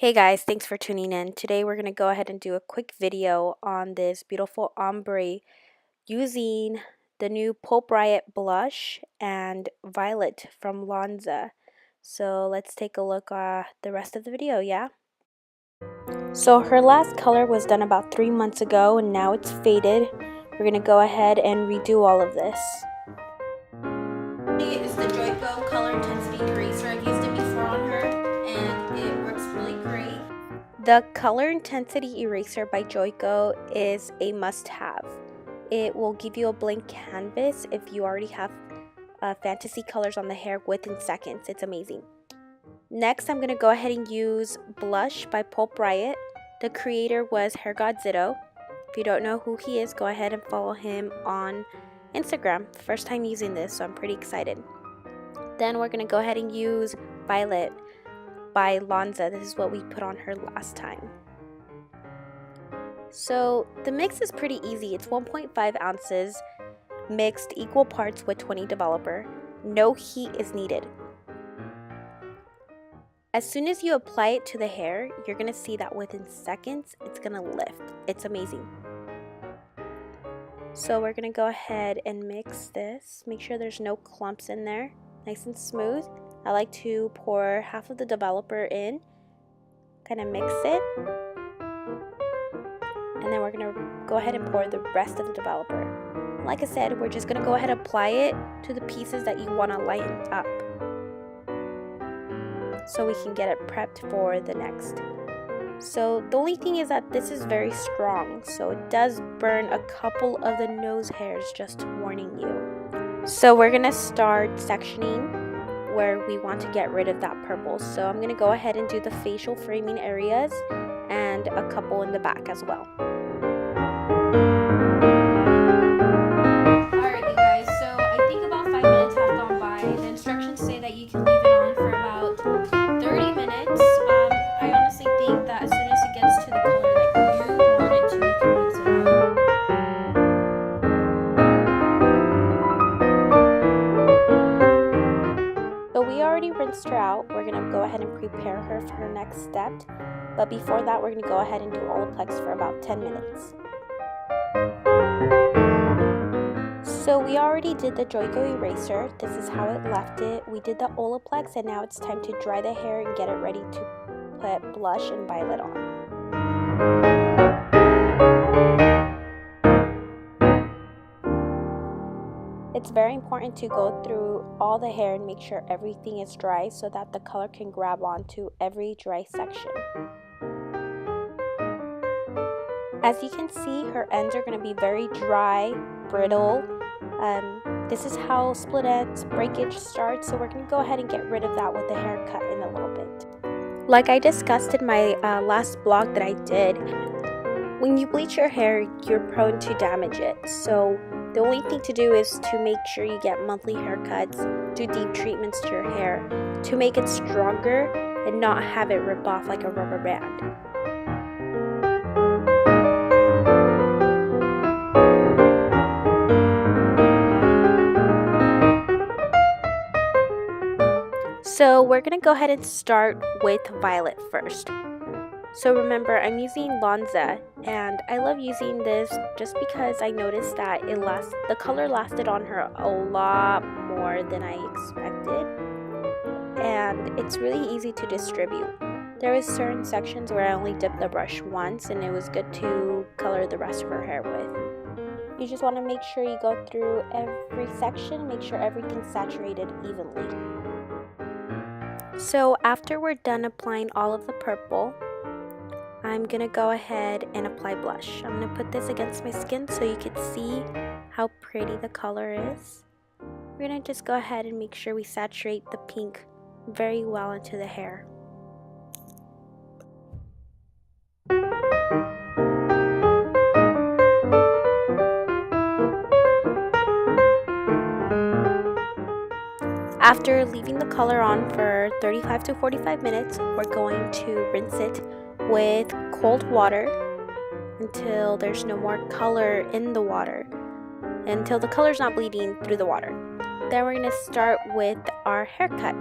Hey guys, thanks for tuning in. Today we're going to go ahead and do a quick video on this beautiful ombre using the new Pulp Riot blush and violet from Lanza. So let's take a look at the rest of the video, yeah? So her last color was done about 3 months ago and now it's faded. We're going to go ahead and redo all of this. It's the Joico Color Intensity Eraser. I've used it before on her and it works really great. The Color Intensity Eraser by Joico is a must-have. It will give you a blank canvas if you already have fantasy colors on the hair within seconds. It's amazing. Next, I'm going to go ahead and use Blush by Pulp Riot. The creator was Hair God Zitto. If you don't know who he is, go ahead and follow him on Instagram. First time using this, so I'm pretty excited. Then we're going to go ahead and use Violet by Lanza. This is what we put on her last time. So the mix is pretty easy. It's 1.5 ounces mixed equal parts with 20 developer. No heat is needed. As soon as you apply it to the hair, you're going to see that within seconds it's going to lift. It's amazing. So we're going to go ahead and mix this. Make sure there's no clumps in there. Nice and smooth. I like to pour half of the developer in, kind of mix it, and then we're going to go ahead and pour the rest of the developer. Like I said, we're just going to go ahead and apply it to the pieces that you want to lighten up so we can get it prepped for the next. So the only thing is that this is very strong, so it does burn a couple of the nose hairs, just warning you. So we're going to start sectioning where we want to get rid of that purple. So I'm going to go ahead and do the facial framing areas and a couple in the back as well. Alright you guys, so I think about 5 minutes have gone by. The instructions say that you can leave it on for about 30 minutes. I honestly think that as soon as it gets to the color that you want it to, you can rinse it out. We already rinsed her out. We're going to go ahead and prepare her for her next step. But before that, we're going to go ahead and do Olaplex for about 10 minutes. So we already did the Joico eraser. This is how it left it. We did the Olaplex and now it's time to dry the hair and get it ready to put blush and violet on. It's very important to go through all the hair and make sure everything is dry so that the color can grab onto every dry section. As you can see, her ends are going to be very dry, brittle. This is how split ends breakage starts, so we're going to go ahead and get rid of that with the haircut in a little bit. Like I discussed in my last blog that I did, when you bleach your hair, you're prone to damage it. So the only thing to do is to make sure you get monthly haircuts, do deep treatments to your hair to make it stronger and not have it rip off like a rubber band. So we're going to go ahead and start with violet first. So remember, I'm using Lanza, and I love using this just because I noticed that the color lasted on her a lot more than I expected, and it's really easy to distribute. There was certain sections where I only dipped the brush once, and it was good to color the rest of her hair with. You just want to make sure you go through every section, make sure everything's saturated evenly. So after we're done applying all of the purple, I'm going to go ahead and apply blush. I'm going to put this against my skin so you can see how pretty the color is. We're going to just go ahead and make sure we saturate the pink very well into the hair. After leaving the color on for 35 to 45 minutes, we're going to rinse it with cold water until there's no more color in the water, until the color's not bleeding through the water. Then we're going to start with our haircut.